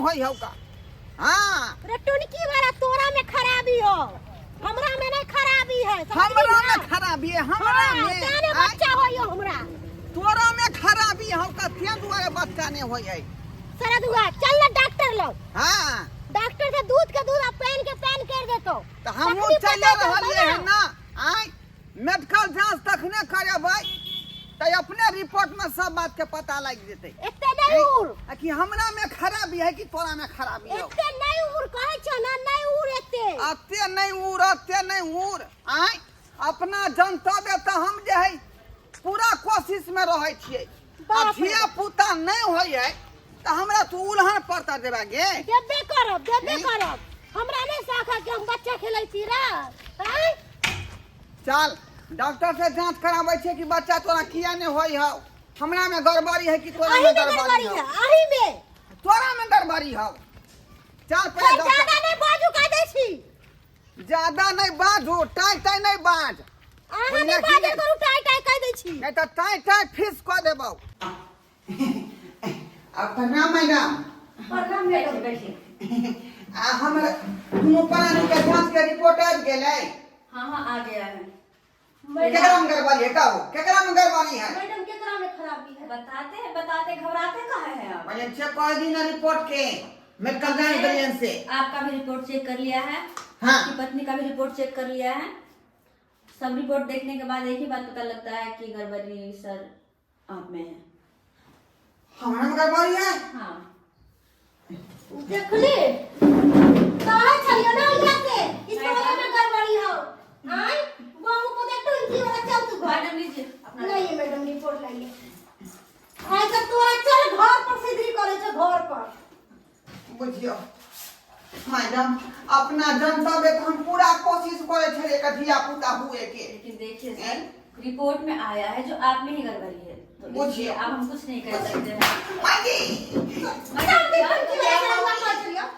होई हो का। हां रे टुनकी वाला तोरा में खराबी हो, हमरा में नहीं खराबी है। हमरा में खराबी है, हमरा में तेरे बच्चा होइयो हमरा। तोरा में खराबी हो का, ते दुआरे बच्चा नहीं होई है। सरदुआ चल ना डॉक्टर लो। हां डॉक्टर से दूध के दूध पेन के पेन कर देतो तो हमहू चले रहलिए है ना। आई मेडिकल जांच तखने करेबै तो अपने रिपोर्ट में सब बात के पता लग जेते। एते नहीं उड़ कि हमरा में खराबी है कि तोरा में खराबी है। एते नहीं उड़ कहै छ ना, नहीं उड़ एते नहीं उड़। आई अपना जनतव्य तो हम जे है पूरा कोशिश में रहै छियै। धिया पुता नहीं होई है तो हमरा तू उल्हन पड़ता देबा गे। देबे करब हमरा नहीं साख है कि हम बच्चा खेलै छी रे। हैं चल डॉक्टर से जांच कराबै छै कि बच्चा तोरा किया नहीं होई हो। हमरा में गड़बड़ी है कि तोरा में गड़बड़ी है। आही में तोरा में गड़बड़ी हो। चल पहले डॉक्टर ज्यादा नहीं बाजू कह दै छी। ज्यादा नहीं बाजू, टाई नहीं बाज। आहा नहीं बाजू करू टाई कह दै छी। नहीं तो टाई फिक्स कर देबौ। अब प्रणाम मैडम। प्रणाम मैडम। बैठिए। हमरा दुनू प्राणी के जांच के रिपोर्ट आ गेलै। हाँ आ गया है। केकरा में गड़बड़ी है का हो? केकरा में गड़बड़ी है? मैडम केकरा में खराबी है? बताते घबराते काहे हैं आप? मैंने चेक कर दी ना रिपोर्ट के मेडिकल जांच बलियन से। आपका भी रिपोर्ट चेक कर लिया है। हाँ। आपकी पत्नी का भी रिपोर्ट चेक कर लिया है। सब रिपोर्ट देखने के बाद एक ही बात पता लगता है कि गड़बड़ी सर आप में है। हमरा में गड़बड़ी है? हाँ देख ले कहा छलियो ना इया से इस तोरा में गड़बड़ी हो। आई बहू को देख टुनकी वाला चल तू घर। मैडम लीजिए अपना। नहीं मैडम रिपोर्ट लाइए। आई तो तोरा चल घर पर सिद्धि करे छ घर पर। बुझियो मैडम अपना जनतव्य तो हम पूरा कोशिश करे छले कि धिया पुता हुए के। लेकिन देखिए सर रिपोर्ट में आया है जो आप में ही गड़बड़ी है। तो बुझिए अब हम कुछ नहीं कर सकते हैं।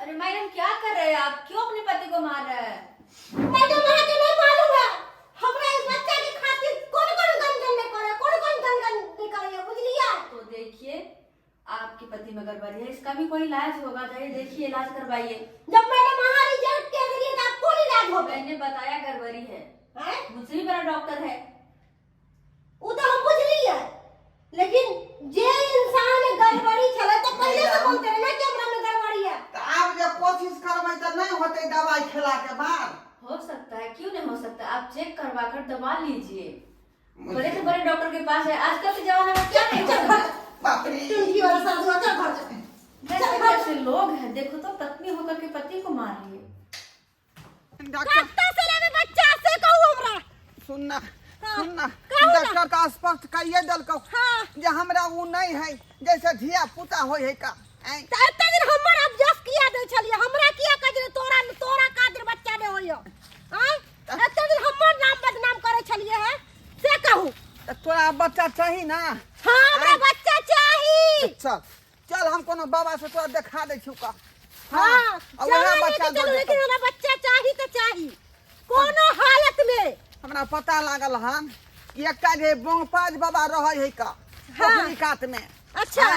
अरे मैडम क्या कर रहे हैं आप? क्यों अपने पति को मार रहे हैं? मैडम हमरा के नहीं मालूम है। हमरा इस बच्चा के खातिर कौन-कौन गंजन में करे, कौन-कौन गंजन नहीं करे बुझलिए। तो देखिए आपके पति में गड़बड़ी है, इसका भी कोई इलाज होगा। जाइए देखिए इलाज करवाइए। जब मैडम वहां रिजल्ट के लिए तब कौन इलाज होगा? मैंने बताया गड़बड़ी है। हैं? मुझसे भी बड़ा डॉक्टर है। वो तो हम बुझ लिए, लेकिन जे इंसान में गड़बड़ी छले तो पहले से बोलते रहे ना कि हमरा में गड़बड़ी है। तो आप जब कोशिश करबै तो नहीं होते दवाई खिला के बाद। हो सकता है, क्यों नहीं हो सकता। आप चेक करवा कर दवा लीजिए। बड़े से बड़े डॉक्टर के पास है। आजकल के जमाने में क्या नहीं होता। बाप रे टुनकी वाला साधु चल घर चल। जैसे लोग हैं देखो तो पत्नी होकर के पति को मार रही है। डॉक्टर कत्ता से लेवे बच्चा से कहू हमरा। सुनना कहू ना। डॉक्टर का स्पष्ट कहिए दलको हां जे हमरा उ नहीं है जैसे धिया पुता होय है का। तो इतने दिन हमर एडजस्ट किया दे छलिए। हमरा किया कह तोरा कादर बच्चा ने होयो। हैं इतने दिन हमर नाम बदनाम करे छलिए है से कहू। तो तोरा बच्चा चाहिए ना। हां हमरा बच्चा चाहिए। चल हम कोनो बाबा से तोरा दिखा दे छु का। हां और वह बच्चा दो लेकिन हमरा बच्चा चाहिए तो चाहिए कोनो हालत में। हमरा पता लागल हन एकटा जे बोंगपाज बाबा रहै है का पोखरी कात में। अच्छा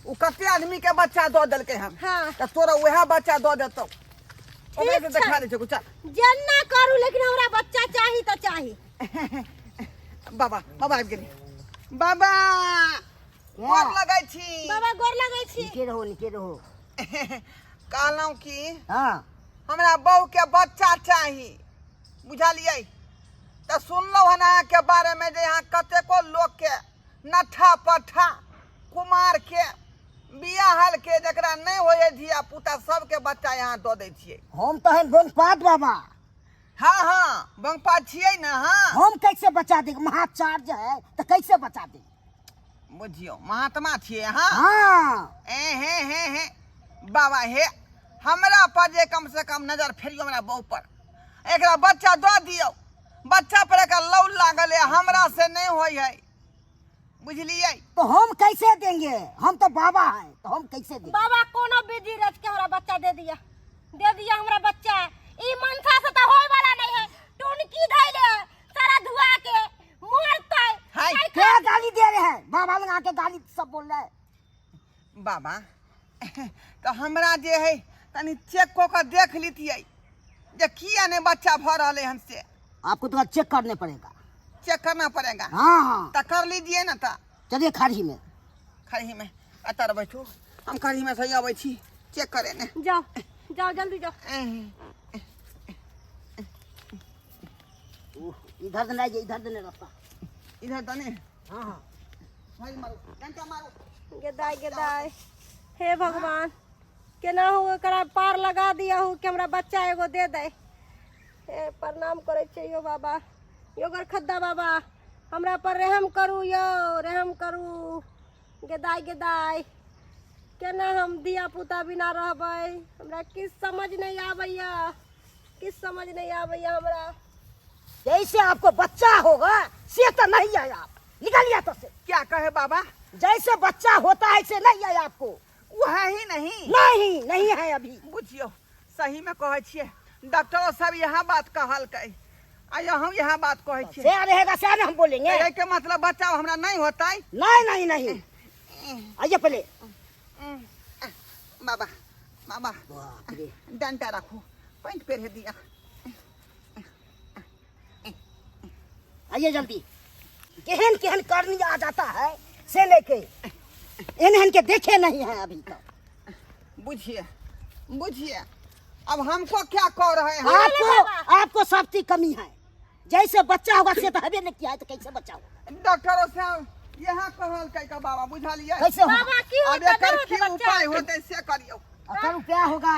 उ कते आदमी के बच्चा दो देलके हम। हां तो तोरा वह बच्चा दो देतो। ओकरे से दिखा दे छु चल। जन्ना करू लेकिन हमरा बच्चा चाहिए तो चाहिए। बाबा आबि गेली। बाबा गोर लगै छी। बाबा गोर लगै छी। निके रहो कहलौं कि हाँ हमरा बहू के बच्चा चाही बुझलियै। तो सुनलौ हन अहाँ के बारे में जे यहाँ कतेको लोग के नठा पठा कुमार के बियाहल के जकरा नहीं होए धिया पुता सबके बच्चा यहाँ दो दै छियै। हम तो हैं बोंगपात बाबा। हाँ बंगपा छियै ना। हाँ हम कैसे बचा देंगे? महाचार्य है तो कैसे बचा देंगे? बुझियो महात्मा छियै। हाँ हाँ हे बाबा हे हमरा पर जे कम से कम नजर फेरियो हमरा बहू पर। एकरा बच्चा दो दियो। बच्चा पर एक लौ लागल है हमरा से नहीं होई है बुझलिए। तो हम कैसे देंगे? हम तो बाबा हैं तो हम कैसे देंगे? बाबा कोनो विधि रच के हमरा बच्चा दे दिया हमरा बच्चा। ई मनसा से तो होय वाला नहीं है। टुनकी धइले सारा धुआ के मरतै। क्या गाली दे रहे हैं? बाबा लगा के गाली सब बोल रहे हैं। बाबा तो हमरा जे है तनी चेक को कर देख लीतिए जे किया ने बच्चा भ रहले हन से। आपको तो चेक करने पड़ेगा। चेक करना पड़ेगा। हाँ हाँ तो कर लीजिए ना। तो चलिए खाड़ी में। खड़ी में अतर बैठू, हम खड़ी में सही आबै छी चेक करे ने। जाओ जाओ जल्दी जाओ। इधर नहीं जे इधर देने रास्ता। इधर तने। हाँ हाँ भाई मारो, डंडा मारो। गेदाय गेदाय हे भगवान केना हो एकरा पार लगा दिया हो कि हमरा बच्चा एगो दे दे। हे प्रणाम करे छै यो बाबा, यो गरखद्दा बाबा हमरा पर रहम करू यो, रहम करू। गेदाय गेदाय केना हम दिया पुता बिना रहबै, हमरा किस समझ नहीं आबैया, किस समझ नहीं आबैया हमरा। जैसे आपको बच्चा होगा से तो नहीं आया, आप निकालिए तो से। क्या कहे बाबा? जैसे बच्चा होता है ऐसे नहीं आया आपको। वो है ही नहीं। नहीं नहीं है अभी। बुझियो सही में कहे छिए, डॉक्टरों सब यह बात कहल के आ हम यह बात कहे छिए। से रहेगा से हम बोलेंगे। ए के मतलब बच्चा हमरा नहीं होता है। नहीं नहीं नहीं आइए पहले। बाबा बाबा बाप रे। डंडा रखो, पैंट पहन दिया। आइए जल्दी। केहन केहन करनी आ जाता है से लेके इन्हन के देखे नहीं है अभी तक। बुझिए बुझिए अब हमको क्या कह रहे हैं? आपको सब की कमी है। जैसे बच्चा होगा से तो हमें नहीं किया है तो कैसे बच्चा होगा? डॉक्टरों से यहाँ कहल के बाबा बुझलिए। कैसे होगा? बाबा की अब होता एकर ना की होता उपाय बच्चा। होते से करियो। अगर रुपया होगा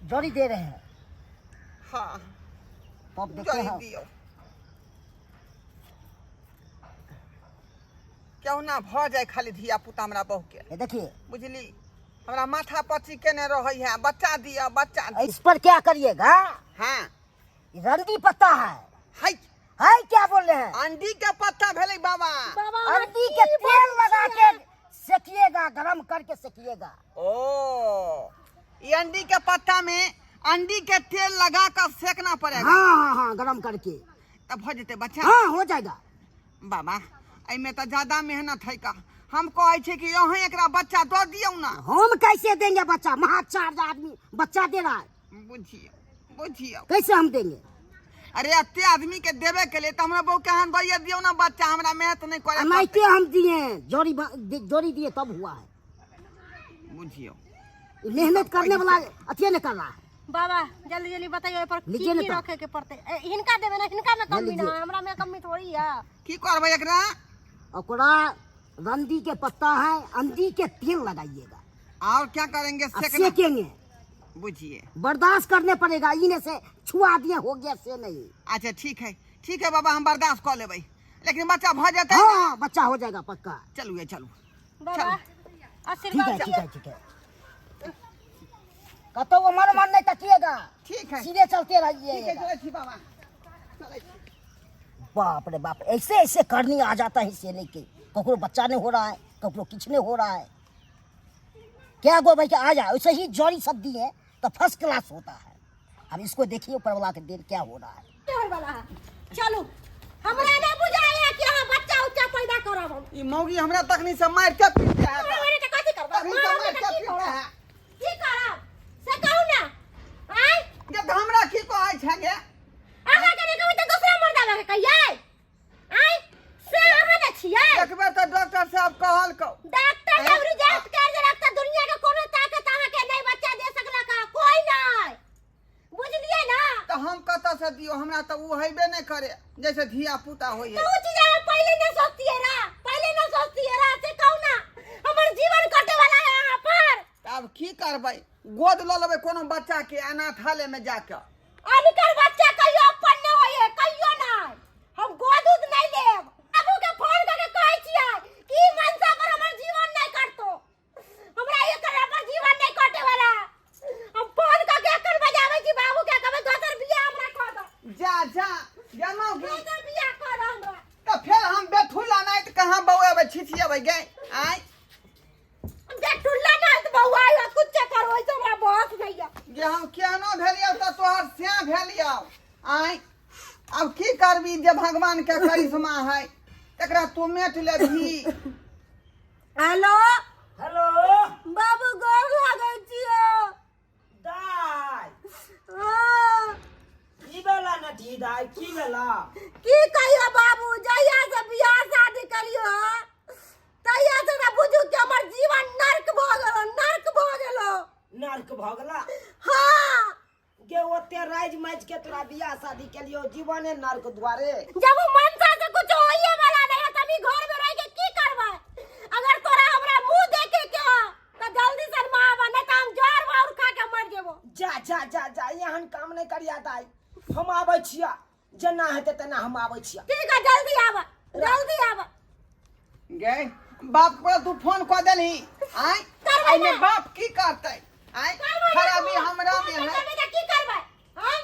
जोड़ी दे रहे हैं हाँ तो अब देखते जोड़ी हैं। दियो। क्यों ना भ जाए खाली धिया पुता हमरा बहू के। ये देखिए बुझली हमरा माथा पच्ची केने रही है, बच्चा दिया बच्चा दिया। इस पर क्या करिएगा? हाँ ये रंडी पत्ता है। है है क्या बोल रहे हैं? अंडी के पत्ता भेले बाबा। बाबा अंडी के तेल लगा के सेकिएगा, गरम करके सेकिएगा। ओ ये अंडी के पत्ता में अंडी के तेल लगा कर सेकना पड़ेगा। हाँ हाँ हाँ गरम करके तब हो जते बच्चा। हाँ हो जाएगा। बाबा एमे तो ज्यादा मेहनत है का। हम कहे छे कि यहाँ एकरा बच्चा दो दियो ना। हम कैसे देंगे बच्चा? महा 4 आदमी बच्चा दे रहा है, बुझियो बुझियो। कैसे हम देंगे? अरे अत्ते आदमी के देवे के लिए तो हमरा बहू के हाथ भैया दियो ना बच्चा, हमरा मेहनत नहीं करे। अनाइते हम दिए, जोड़ी दिए तब हुआ है। बुझियो मेहनत करने वाला अथिये ने कर रहा है। बाबा जल्दी जल्दी बताइए पर लीजिए की ना तो। रखे के पड़ते। हिनका देवे ना, हिनका में कमी ना लीजिए। है, हमरा में कमी थोड़ी है। की करबे एकरा? ओकरा रंडी के पत्ता है, अंडी के तेल लगाइएगा और क्या करेंगे? और सेकना। सेकेंगे। बुझिए बर्दाश्त करने पड़ेगा, इन्हें से छुआ दिए हो गया से नहीं। अच्छा ठीक है बाबा हम बर्दाश्त कर लेबै, लेकिन बच्चा भ जाते। हाँ बच्चा हो जाएगा पक्का। चलू ये चलू। बाबा ठीक है आशीर्वाद ठीक दिए। है ठीक है। कतो वो मन नहीं तकिएगा, ठीक है सीधे चलते ठीक है रहिए। चले छी बाबा चले छी। बाप रे बाप, ऐसे ऐसे करनी आ जाता है से लेके। ककरो बच्चा नहीं हो रहा है, ककरो कुछ नहीं हो रहा है। क्या गो भाई आ जाए वैसे ही जोड़ी सब दिए तो फर्स्ट क्लास होता है। अब इसको देखिए ऊपर वाला के दिन क्या हो रहा है। होय वाला है। चलो हमरा ने बुझाया कि हां बच्चा उच्चा पैदा करब हम। ई मौगी हमरा तखनी से मार के पीटे है। अरे त कथि करब? तखनी से मार के पीटे है। की करब से कहू ना। आय जे हमरा की कहै छै गे? आगा करे कभी त दूसरा मर्दा लगे कहिए। आय से अहाँ न छियै। एक बेर तो डॉक्टर साहब कहल को। डॉक्टर जब रिजेक्ट कर दे रखता दुनिया के कोनो ताकत अहाँ के नहीं बच्चा दे सकला का कोई नहीं। बुझलिए ना? तो हम कत से दियो? हमरा तो उ हेबे नहीं करे जैसे धिया पुता होय तो वो चीज हम पहले न सोचती है ना, पहले न सोचती है ना से कहू ना। हमर जीवन कटे वाला है यहाँ पर। अब की करबै? गोद ल लेबै कोनो बच्चा के अनाथालय में जाके। अनिकर बच्चा कहियो अपन न होए, कहियो नहीं। हम गोद उद नहीं लेब। बाबू के फोन करके कहै छियै कि मनसा पर हमर जीवन नहीं कटतो। हमरा एकर हमर जीवन नहीं कटे वाला। हम फोन करके एकर बजाबै छी बाबू के कहबै दोसर बियाह हमरा कर दो। जा मौगी। दोसर बियाह कर हमरा। तो फिर हम बेठुला नहीं तो कहाँ बउएबै छिछिएबै गे? आय बेटुल्ला ना त बउआ आयो कुछ करो ऐसे हमरा बहस नहीं है। जे हम केहनो भेलियौ तो तोहर स्या भेलियौ। आय अब की करबी जे भगवान के करिश्मा है एकरा तू मेट लेबही। हेलो हेलो बा नर्क भगला हाँ गे ओते राज मैच के तोरा बियाह शादी के लिए जीवने नर्क द्वारे जब वो मनसा से कुछ होइए वाला नहीं है तभी घर में रह के की करबे। अगर तोरा हमरा मुंह देखे के हो तो जल्दी से मावा नहीं तो हम जहर मार खा के मर जेबो। जा जा जा जा एहन काम नहीं करिया दाई हम आबै छिया जेना हेते तेना हम आबै छिया। ठीक है जल्दी आवा जल्दी आवा। गे बाप को तू फोन कर देली आय करबै एमे ना। बाप की करतै आय खराबी हमरा में है बेटा की करबे हां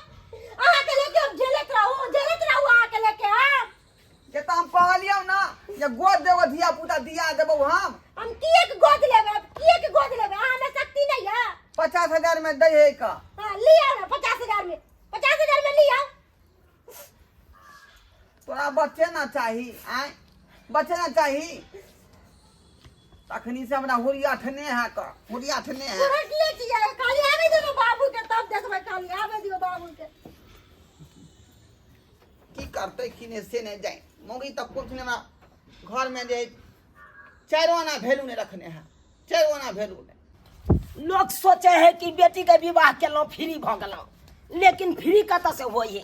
आहा के लेके हम झेलत रहू आहा के लेके हां जे त हम कहलियौ ना जे गोद देबो धिया पुता दिया देबो हम की एक गोद लेबे आहा में शक्ति नहीं है। 50,000 में दे है का हां लिया ना 50,000 में लिया। तोरा बच्चे ना चाही आय बच्चे ना चाही तखनी से हमरा हुरिया ठने है का हुरिया ठने है तुरंत ले जाए खाली आवे दियो बाबू के तब देखबे खाली आवे दियो बाबू के। की करते किने से नहीं जाए मौगी तक कुछ नहीं हमरा घर में जे 4 आना वैल्यू नहीं रखने हैं 4 आना वैल्यू नहीं। लोग सोचे है कि बेटी के विवाह केलौ फ्री भ गेलौ लेकिन फ्री कत से होई है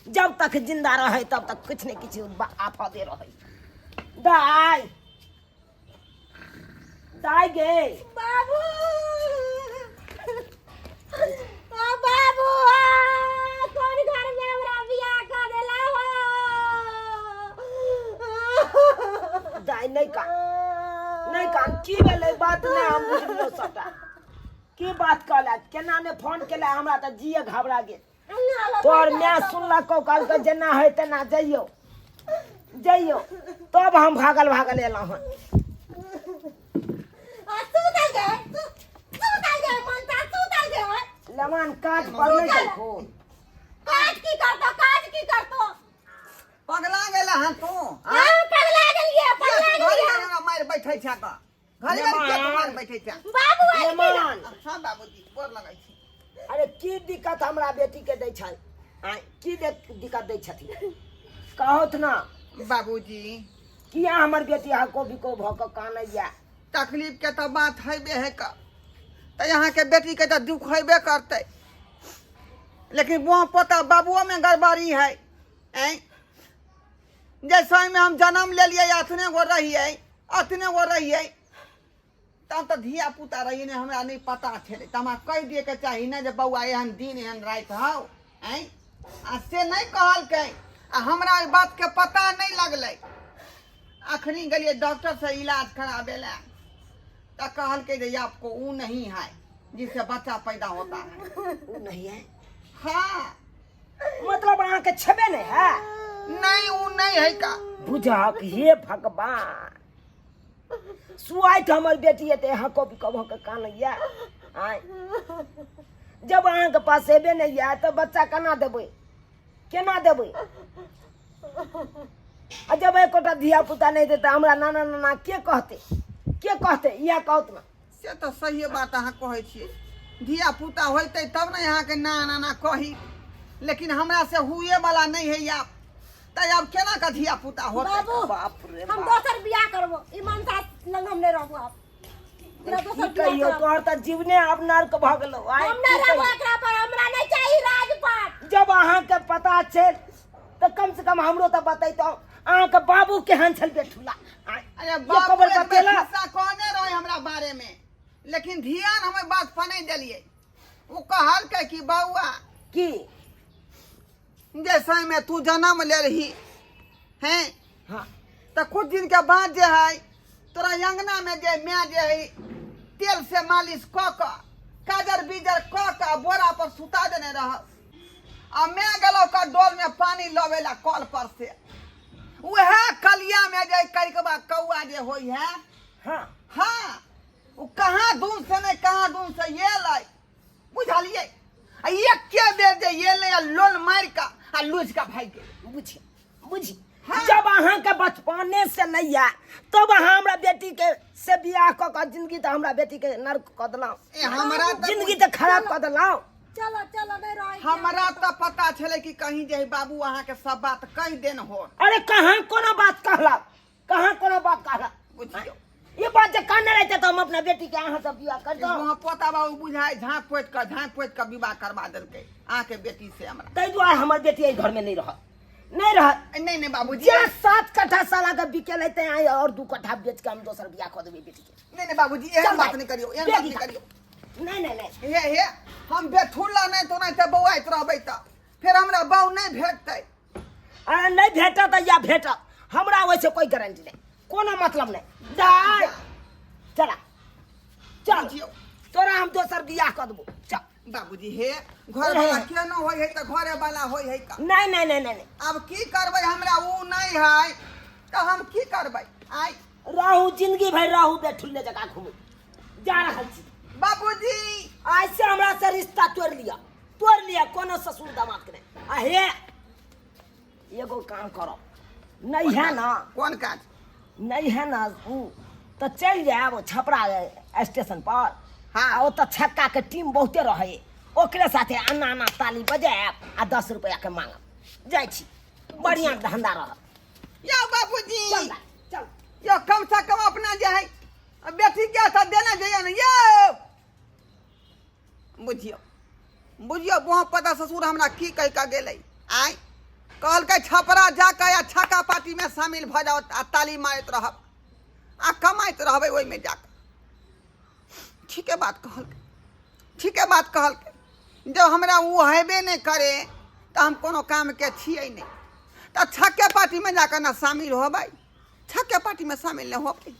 जब तक जिंदा रहे तब तक कुछ न कुछ आफते रहे। दाई दाई गे बाबू बाबू कौन घर में हमरा बियाह कर देला हो। दाई नहीं कान की भेलै बात नहीं हम बुझलियो सबटा की बात कहला केना ने फोन केला हमरा त जिए घबरा गेल। तोर मैं सुनलको कल के जेना है तेना जइयो तब हम भागल एलौ हन। लमान काज पर नहीं जाय फोन काज की करतो पगला गेला हन तू हम पगला गेलिए हमरा मार बैठै छै का घरे में के मार बैठै छै बाबू लेमान हां बाबूजी बोर लगै छी। अरे की दिक्कत हमरा बेटी के दै छै की दिक्कत दै छथिन कहत ना बाबूजी किया हमर बेटी हको बिको भ के कानैया। तकलीफ के तो बात हैबे है का तो यहाँ के बेटी के तो दुख हैबे करते लेकिन वो पता बाबुओ में गड़बड़ी है जैसे में हम जन्म ले लिए अतने गो रहिए तब तो धिया पुता रही ने हमरा नहीं पता छे तो हमरा कह दिए के चाहिए ना जे बउआ एहन दिन एहन रात हौ आ से नहीं कहल के आ हमरा ई बात के पता नहीं लगले। अखनी गलिए डॉक्टर से इलाज करावे ला तो कहल के जे आपको वो नहीं है जिससे बच्चा पैदा होता है। वो नहीं है हाँ मतलब अहाँ के छबे नहीं है नहीं वो नहीं है का बुझक हे भगवान सुआइत हमर बेटी एते हको बिको भ के कानैया आय जब अहाँ के पास एबे नहीं है तो बच्चा केना देबै आ जब एकोटा धिया पुता नहीं देता हमरा नाना के कहते इएह कहत ना से तो सही बात अहाँ कहे छिए धिया पुता होते तब ना यहाँ के नाना कही लेकिन हमरा से हुए वाला नहीं है या तब अब केना का धिया पुता होते। बाबू बाप रे हम बाप दोसर बियाह करबो ईमान साथ लंग हम नहीं रहबो आप हमरा दोसर की कहियो तोहर त जीवने अब नर्क भ गेलो आय हम नहीं रहबो एकरा पर हमरा नहीं चाहिए राजपाट। जब अहाँ के पता छै तो कम से कम हमरो तो बतैतो अहाँ के बाबू केहन छल बेठुला अरे बाप रे किस्सा कहने रहे हमरा बारे में लेकिन ध्यान हमें बात पर नहीं दिलिए। वो कहल के कि बउआ की जैसे में तू जन्म ले रही हैं हाँ तो कुछ दिन के बाद जे है तोरा अंगना में जे मैं जे है तेल से मालिश क काजर बीजर क बोरा पर सुता देने रह आ मैं गलो का डोल में पानी लवेला कल पर से वह कलिया में जे करके कौआ जे होई है हाँ हाँ वो कहाँ दूर से नहीं कहाँ दूर से ये लाई बुझलिए एक के बेर जे ये ले लोन मार का आ लूझ का भाग गेल बुझी हाँ। जब अहाँ के बचपने से नहीं है तब अहाँ हमरा बेटी के से बियाह क के जिंदगी तो हमरा बेटी के नर्क क देलौ हमरा तो जिंदगी तो खराब क देलौ। चलो नहीं रही हमरा तो पता छले कि कहीं जे बाबू अहाँ के सब बात कह देन हो अरे कहाँ कोनो बात कहला बुझियो ये बात जे करने रहते तो हम अपना बेटी के यहाँ सब विवाह कर दो। वहाँ पोता बाबू बुझाए झाँक पोत कर विवाह करवा देलकै अहाँ के बेटी से हमरा। ताहि दुआरे हमर बेटी एहि घर में नहीं रह नहीं बाबूजी जे 7 कट्ठा साला के बिके लेते हैं और 2 कट्ठा बेच के हम दोसर बियाह कर देबे बेटी के। नहीं बाबूजी एहन बात नहीं करियो, एहन बात नहीं करियो। नहीं हे हम बेठुल्ला नहीं तो नहीं त बौआइत रहबै त फिर हमरा बाऊ नहीं भेटतै। अरे नहीं भेटत या भेटत हमरा वैसे कोई गारंटी नहीं, कोनो मतलब नहीं। जा चला चल तोरा हम दोसर बियाह कर देबो चल। बाबूजी हे घर वाला केना होय है त घरे वाला होय है का? नहीं अब की करबै हमरा ऊ नहीं है त हम की करबै? आई रहू जिंदगी भर रहू बेठुल्ले जगह घूमू जा रहल छी। बाबूजी आज से हमरा से रिश्ता तोड़ लिया कोनो ससुर दामाद के नहीं। आ हे एगो काम करो, नहीं है ना कौन काज? नहीं है ना तो चल जाए वो छपरा स्टेशन पर। हाँ। वो तो छक्का के टीम बहुते रहे ओकरे साथे अन्ना ताली बजाएब आ 10 रुपया के मांगब जाय छी बढ़िया धंधा रह। यो बाबूजी चल यो कम से कम अपना जे है बेटी के साथ देना चाहिए ना यो। बुझियो वहाँ पता ससुर हमरा की कह के गेलै। आई कहलकै छपरा जाके या छक्का पार्टी में शामिल भ जाओ आ ताली मारैत रहब आ कमाइत रहबै ओहि में जाके। ठीके बात कहलकै जब हमरा वो हेबे नहीं करे तो हम कोनो काम के छियै नहीं तो छक्के पार्टी में जाकर ना शामिल होबै, छक्के पार्टी में शामिल नहीं होबै।